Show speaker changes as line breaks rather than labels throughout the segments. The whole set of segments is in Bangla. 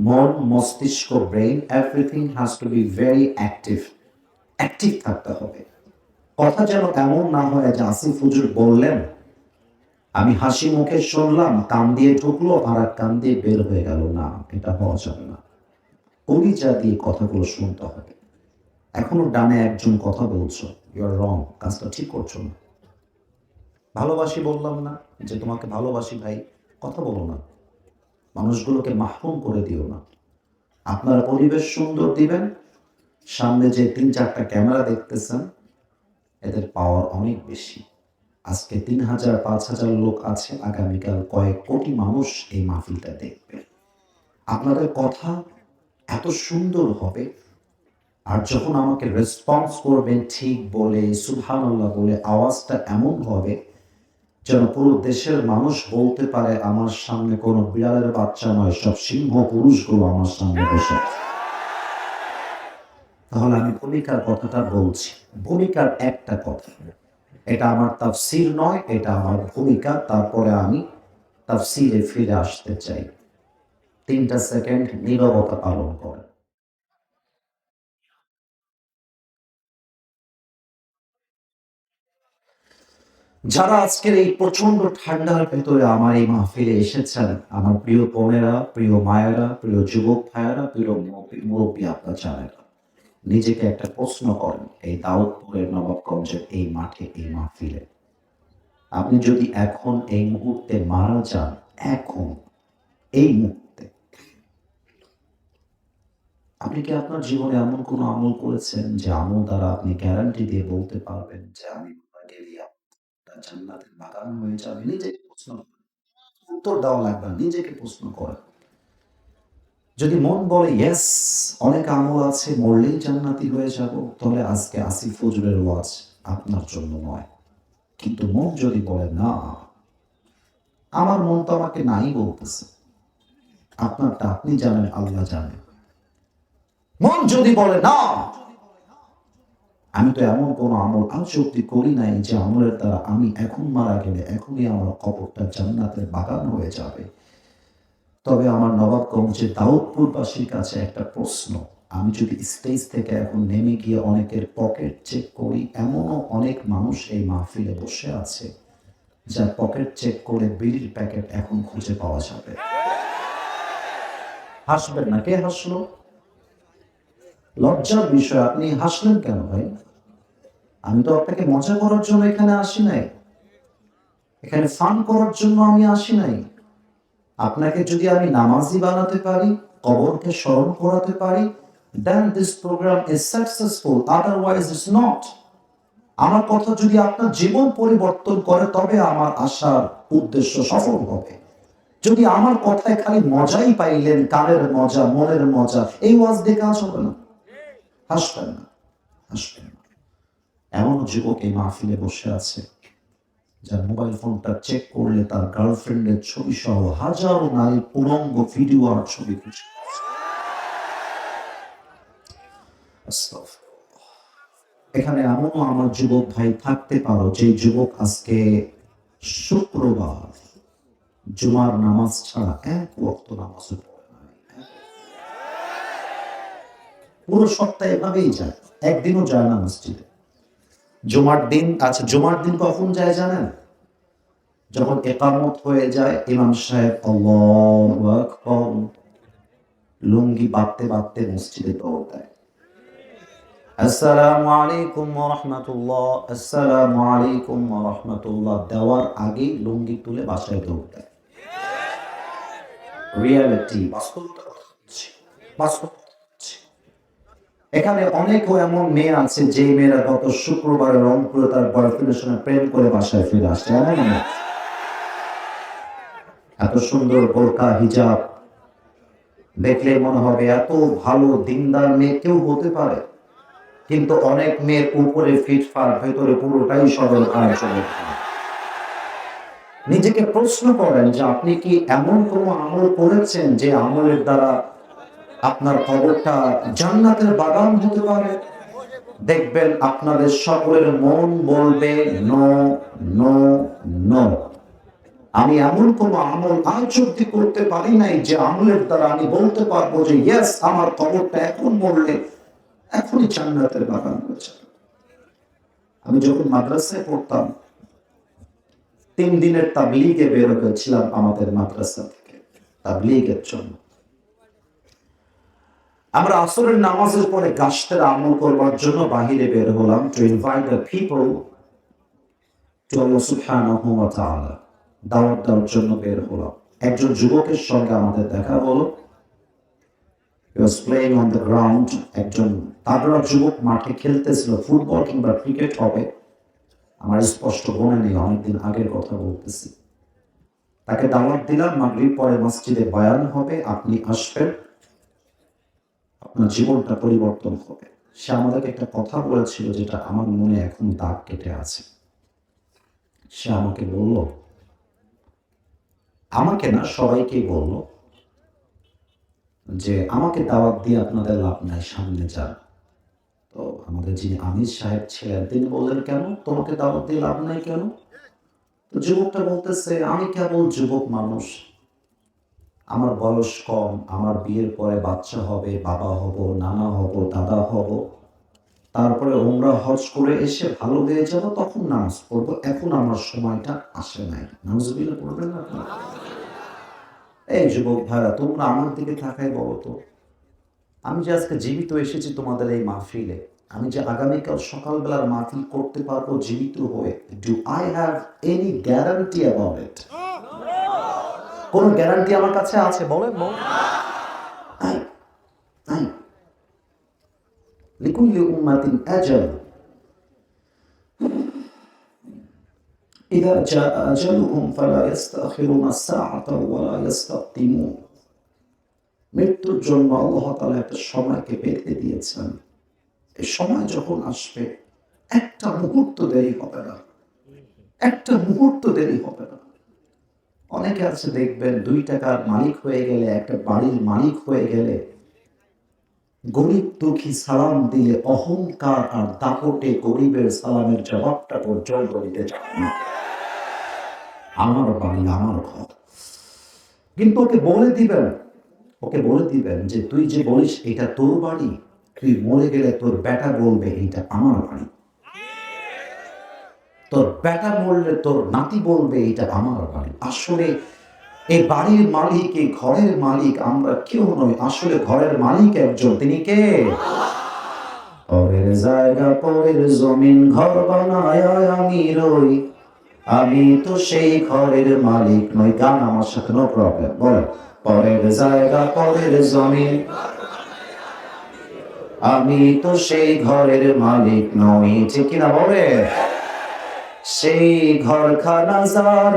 মন, মস্তিষ্ক, brain, everything has to be very active. Active থাকতে হবে। কথা যেন এমন না হয় যে আসিফ হুজুর বললেন, আমি হাসি মুখে শুনলাম, কান দিয়ে ঢুকলো আর এক কান দিয়ে বের হয়ে গেল। না, এটা হওয়া যাবে না। কলিজা দিয়ে কথাগুলো শুনতে হবে। এখনো ডানে একজন কথা বলছো, ইউ আর রং, কাজটা ঠিক করছো না। ভালোবাসি বললাম না যে তোমাকে ভালোবাসি ভাই, কথা বলো না। মানুষগুলোকে মাহরুম করে দিও না। আপনারা পরিবেশ সুন্দর দিবেন। সামনে যে ৩-৪টা ক্যামেরা দেখতেছেন, এদের পাওয়ার অনেক বেশি। আজকে ৩,০০০ ৫,০০০ লোক আছে, আগামীকাল কয়েক কোটি মানুষ এই মাহফিলটা দেখবে। আপনাদের কথা এত সুন্দর হবে, আর যখন আমাকে রেসপন্স করবেন ঠিক বলে, সুবহানাল্লাহ বলে, আওয়াজটা এমন হবে যেন পুরো দেশের মানুষ বলতে পারে আমার সামনে কোনো বিড়ালের বাচ্চা নয়, সব সিংহ পুরুষগুলো আমার সামনে বসে আছে। তাহলে আমি ভূমিকার কথাটা বলছি। ভূমিকার একটা কথা, এটা আমার তাফসীর নয়, এটা আমার ভূমিকা। তারপরে আমি তাফসীরে ফিরে আসতে চাই। ৩টা সেকেন্ড নীরবতা পালন করেন। যারা আজকের এই প্রচন্ড ঠান্ডার ভেতরে আমার এই মাহফিলে এসেছেন, আমার প্রিয় বোনেরা, প্রিয় মায়েরা, প্রিয় যুবক ভাইয়েরা, প্রিয় মুরব্বী আব্বা জানেরা, নিজেকে একটা প্রশ্ন করেন, এই দাউদপুরের নবাবগঞ্জের এই মাঠে, এই মাহফিলে আপনি যদি এখন এই মুহূর্তে মারা যান, এখন এই মুহূর্তে, আপনি কি আপনার জীবনে এমন কোনো আমল করেছেন যে আমল দ্বারা আপনি গ্যারান্টি দিয়ে বলতে পারবেন যে আমি মারা গেলে আপনার জান্নাতের বাগান হয়ে যাবে? নিজেকে প্রশ্ন করেন। উত্তর দেওয়া লাগবে না, নিজেকে প্রশ্ন করেন। যদি মন বলে ইয়েস, অনেক আমল আছে, মরলেই জান্নাতি হয়ে যাব, তাহলে আজকে আসিফ হুজুরের ওয়াজ আপনার জন্য নয়। কিন্তু মন যদি বলে না, আমার মন তো আমাকে নাই বলতেছে, আপনারটা আপনি জানেন, আল্লাহ জানেন। মন যদি বলে না, আমি তো এমন কোন আমল আজ অব্দি করি নাই যে আমলের দ্বারা আমি এখন মারা গেলে এখনই আমার কবরটা জান্নাতের বাগান হয়ে যাবে, তবে আমার নবাবগঞ্জের দাউদপুরবাসীর কাছে একটা প্রশ্ন, আমি যদি স্টেজ থেকে এখন নেমে গিয়ে অনেকের পকেট চেক করি, এমনও অনেক মানুষ এই মাহফিলে বসে আছে যার পকেট চেক করে বিড়ির প্যাকেট এখন খুঁজে পাওয়া যাবে। হাসবেন না, কে হাসলো? লজ্জার বিষয়, আপনি হাসলেন কেন ভাই? আমি তো আপনাকে মজা করার জন্য এখানে আসি নাই, এখানে ফান করার জন্য আমি আসি নাই। আপনাকে যদি আমি নামাজি বানাতে পারি, কবরকে স্মরণ করাতে পারি, then this program is successful, otherwise it's not. আমার কথা যদি আপনার জীবন পরিবর্তন করে, তবে আমার আসার উদ্দেশ্য সফল হবে। যদি আমার কথায় খালি মজাই পাইলেন, কানের মজা, মনের মজা, এই ওয়াজ দিয়ে কাজ হবে না। হাসবেন না, হাসবেন না। এমন যুবক এই মাহফিলে বসে আছে যার মোবাইল ফোনটা চেক করলে তার গার্লফ্রেন্ডের ছবি সহ হাজারো নারীর উলঙ্গ ভিডিও আর ছবি খুঁজে পাচ্ছে। আস্তাগফিরুল্লাহ। এখানে এমনও আমার যুবক ভাই থাকতে পারো যে যুবক আজকে শুক্রবার জুমার নামাজ ছাড়া এক ওয়াক্ত নামাজও পড়ে নাই। পুরো সপ্তাহে এভাবেই যায়, একদিনও যায় না মসজিদে। জুমার দিন, আচ্ছা জুমার দিন কখন যায় জানেন? যখন একামত হয়ে যায়, ইমাম সাহেব আল্লাহু আকবার লুঙ্গি বাঁধতে বাঁধতে মসজিদে দৌড় দেয়। আসসালামু আলাইকুম ওয়া রাহমাতুল্লাহ, আসসালামু আলাইকুম ওয়া রাহমাতুল্লাহ দেওয়ার আগেই লুঙ্গি তুলে বাসায় দৌড় দেয়। রিয়ালিটি, বাস্তবতা হচ্ছে, বাস্তবতা হচ্ছে। এখানে অনেকও এমন মেয়ে আছে যে মেয়েরা গত শুক্রবারে রংপুরে তার বয়ফ্রেন্ডের সঙ্গে প্রেম করে বাসায় ফিরে আসছে। এমন না, এত সুন্দর বোরকা হিজাব দেখলে মনে হবে এত ভালো দিনদার মেয়ে কেউ হতে পারে, কিন্তু অনেক মেয়ের উপরে ফিটফাট, ভেতরে পুরোটাই সরল আয়োজন। নিজেকে প্রশ্ন করেন যে আপনি কি এমন কোনো আমল করেছেন যে আমলের দ্বারা আপনার কবরটা জান্নাতের বাগান হতে পারে? দেখবেন আপনাদের সকলের মন বলবে নো, নো, নো। আমি এমন কোন আমল আজ অব্দি করতে পারি নাই যে আমলের দ্বারা আমি বলতে পারবো যে ইয়েস, আমার কবরটা এখন মরলে এখনই জান্নাতের বাগান হয়েছে। আমি যখন মাদ্রাসায় পড়তাম 3 দিনের তাবলীগে বের হয়েছিলাম আমাদের মাদ্রাসা থেকে, তাবলীগের জন্য। আমরা আসরের নামাজের পরে গাছতের আমল করবার জন্য বাহিরে বের হলাম, to invite the people to Allah সুবহানাহু ওয়া তাআলা, দাওয়াত দেওয়ার জন্য বের হলাম। একজন যুবকের সঙ্গে আমাদের দেখা হলো। He was playing on the ground. একজন তাগড়া যুবক মাঠে খেলতেছিল, ফুটবল কিংবা ক্রিকেট হবে, আমার স্পষ্ট মনে নেই, অনেকদিন আগের কথা বলতেছি। তাকে দাওয়াত দিলাম, মাগরিব পরে মসজিদে বয়ান হবে, আপনি আসবেন, আপনার জীবনটা পরিবর্তন হবে। সে আমাদেরকে একটা কথা বলেছিল যেটা আমার মনে এখন দাগ কেটে আছে। সে আমাকে বলল, আমাকে না সবাইকে বলল যে আমাকে দাওয়াত দিয়ে আপনাদের লাভ নাই, সামনে যান। তো আমাদের যিনি আমির সাহেব ছিলেন তিনি বললেন, কেন তোমাকে দাওয়াত দিয়ে লাভ নাই কেন? তো যুবকটা বলতেছে, আমি কেবল যুবক মানুষ, আমার বয়স কম, আমার বিয়ের পরে বাচ্চা হবে, বাবা হব, নানা হব, দাদা হব, তারপরে উমরা হজ করে এসে ভালো হয়ে যাব, তখন নামাজ পড়বো, এখন আমার সময়টা আসে নাই। নাউজুবিল্লাহ পড়বেন না আপনারা? এই যুবক ভাইরা, তোমরা আমার দিকে তাকাই বলো তো, আমি যে আজকে জীবিত এসেছি তোমাদের এই মাহফিলে, আমি যে আগামীকাল সকালবেলার মাহফিল করতে পারবো জীবিত হয়ে, do I have any guarantee about it? কোন গ্যারান্টি আমার কাছে আছে বলেন? নাই। লিকুল্লি উম্মাতিন আজাল, ইযা জাআ আজালুহুম ফালা ইস্তাখিরুনা সাআতা ওয়া লা ইস্তাকদিমুন। মৃত্যুর জন্য আল্লাহ তাআলা একটা সময়কে বেঁধে দিয়েছেন। এই সময় যখন আসবে, একটা মুহূর্ত দেরি হবে না, একটা মুহূর্ত দেরি হবে না। অনেকে আছে দেখবেন 2 টাকার মালিক হয়ে গেলে, একটা বাড়ির মালিক হয়ে গেলে, গরিব দুঃখী সালাম দিলে অহংকার আর দাপটে গরিবের সালামের জবাবটা পর্যন্ত দিতে চায় না। আমার বাড়ি, আমার ঘর। কিন্তু ওকে বলে দিবেন যে তুই যে বলিস এটা তোর বাড়ি, তুই মরে গেলে তোর বেটা বলবে এটা আমার বাড়ি, তোর বেটা মরলে তোর নাতি বলবে এটা আমার বাড়ি। আসলে এই বাড়ির মালিক, এই ঘরের মালিক আমরা কেউ নই, আসলে ঘরের মালিক একজন, তিনি কে? পরের জায়গা পরের জমিন ঘর বানায় আমি রই, আমি তো সেই ঘরের মালিক নই। গান আমার সাথে, নো প্রবলেম, বলেন। পরের জায়গা পরের জমিন, আমি তো সেই ঘরের মালিক নই, ঠিক কিনা বলে? সেই ঘরখানা যার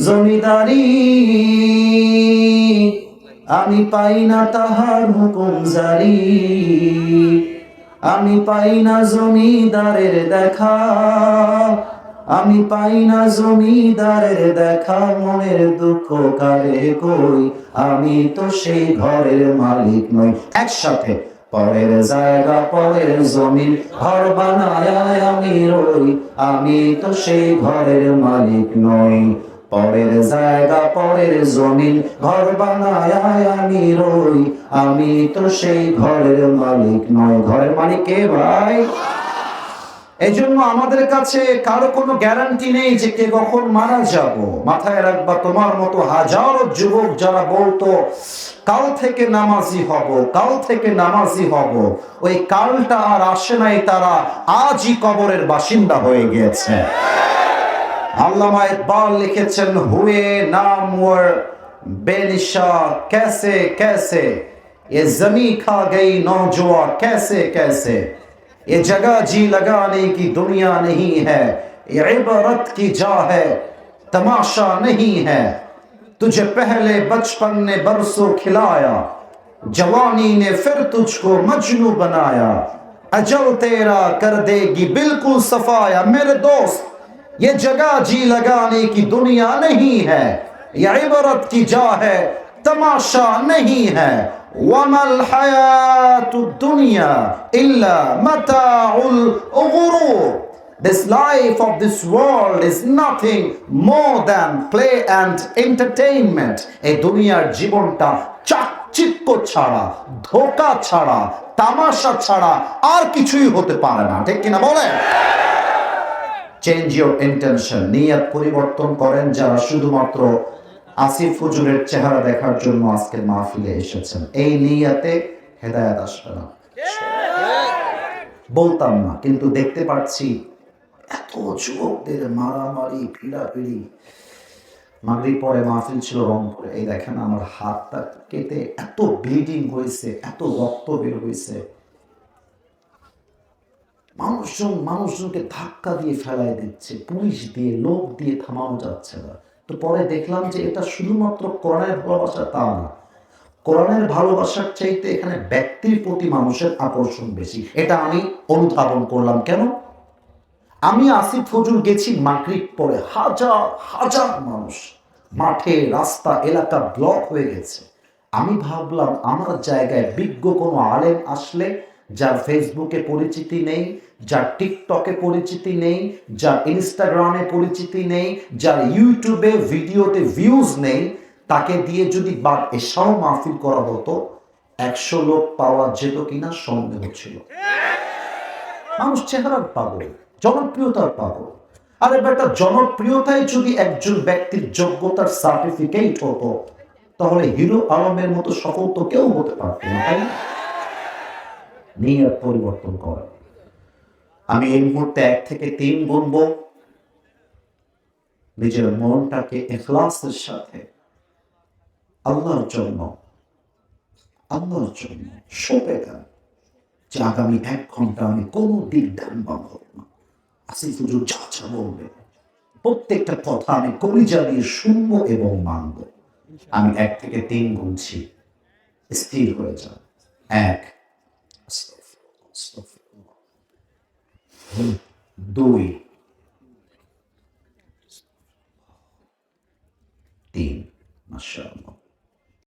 জমিদারি, আমি পাই না তাহার হুকুম জারি, আমি পাই না জমিদারের দেখা, আমি পাই না জমিদারের দেখা, মনের দুঃখ কারে কই, আমি তো সেই ঘরের মালিক নই। একসাথে, পরের জায়গা পরের জমিন ঘর বানায় আমি রই, আমি তো সেই ঘরের মালিক নই। পরের জায়গা পরের জমিন ঘর বানায় আমি রই, আমি তো সেই ঘরের মালিক নই। ঘরের মালিক কে ভাই? এই জন্য আমাদের কাছে কারো কোনো গ্যারান্টি নেই যে কে কখন মারা যাব। মাথায় রাখবা, তোমার মতো হাজারো যুবক যারা বলতো কাল থেকে নামাজি হব, কাল থেকে নামাজি হব, ওই কালটা আর আসে নাই, তারা আজই কবরের বাসিন্দা হয়ে গিয়েছে। আল্লামা ইকবাল লিখেছেন, হুয়ে নামওয়ার বেনিশা कैसे कैसे, ये जमी खा गई नौजवा कैसे कैसे, ये जगह जी लगाने की दुनिया नहीं है, ये इबरत की जा है तमाशा नहीं है, तुझे पहले बचपन ने बरसों खिलाया, जवानी ने फिर तुझको मजनू बनाया, अजल तेरा कर देगी बिल्कुल सफाया। मेरे दोस्त, ये जगह जी लगाने की दुनिया नहीं है, ये इबरत की जा है तमाशा नहीं है, वमल हयातुद दुनिया इल्ला मताउल गुरूर। This life of this world is nothing more than play and entertainment. এই দুনিয়ার জীবনটা চাকচিক্য ছাড়া, ধোঁকা ছাড়া, তামাশা ছাড়া আর কিছুই হতে পারে না, ঠিক কিনা বলেন? চেঞ্জ ইউর ইন্টেনশন, নিয়ত পরিবর্তন করেন যারা শুধুমাত্র আসিফ হুজুরের চেহারা দেখার জন্য আজকের মাহফিলে এসেছেন। এই নিয়তে হেদায়েত আসবে না। বলতাম না, কিন্তু দেখতে পাচ্ছি এত যুবকদের মারামারি ভিড়াভিড়ি। মাগরিব পরে মাহফিল ছিল রংপুরে, এই দেখেন আমার হাতটা কেটে এত ব্লিডিং হয়েছে, এত রক্ত বের হয়েছে। মানুষজনকে ধাক্কা দিয়ে ফেলায় দিচ্ছে, পুলিশ দিয়ে, লোক দিয়ে থামানো যাচ্ছে না। তো পরে দেখলাম যে এটা শুধুমাত্র কোরআনের ভালোবাসা তা না, কোরআনের ভালোবাসার চাইতে এখানে ব্যক্তির প্রতি মানুষের আকর্ষণ বেশি। এটা আমি অনুধাবন করলাম। কেন? আমি আসিফ হুজুর গেছি মাগরিব পরে, হাজার হাজার মানুষ, মাঠে, রাস্তা, এলাকা ব্লক হয়ে গেছে। আমি ভাবলাম আমার জায়গায় বিজ্ঞ কোনো আলেম আসলে, যার ফেসবুকে পরিচিতি নেই, যার টিকটকে পরিচিতি নেই, যার ইনস্টাগ্রামে পরিচিতি নেই, যার ইউটিউবে ভিডিওতে ভিউজ নেই, তাকে দিয়ে যদি বাদ এসাও মাহফিল করা হতো, 100 লোক পাওয়া যেত কিনা সন্দেহ ছিল। মানুষ চেহারার পাগল, জনপ্রিয়তার পাগল। আরে বেটা, জনপ্রিয়তায় যদি একজন ব্যক্তির যোগ্যতার সার্টিফিকেট হতো, তাহলে হিরো আলমের মতো সফল তো কেউ হতে পারত না, তাই না? নিয়ত পরিবর্তন করে। আমি এই মুহূর্তে 1 থেকে 3 গুনবো। নিজের মনটাকে ইখলাসের সাথে আল্লাহর জন্য সঁপে দেন যে আগামী 1 ঘন্টা আমি কোনো দিক ধ্যান বাঁধব না। আসিফ হুজুর যা যা বলবে প্রত্যেকটা কথা আমি কলিজা দিয়ে শুনবো এবং মানব। আমি 1 থেকে 3 গুনছি, স্থির হয়ে যান। 1, 2, 3, মাশাআল্লাহ।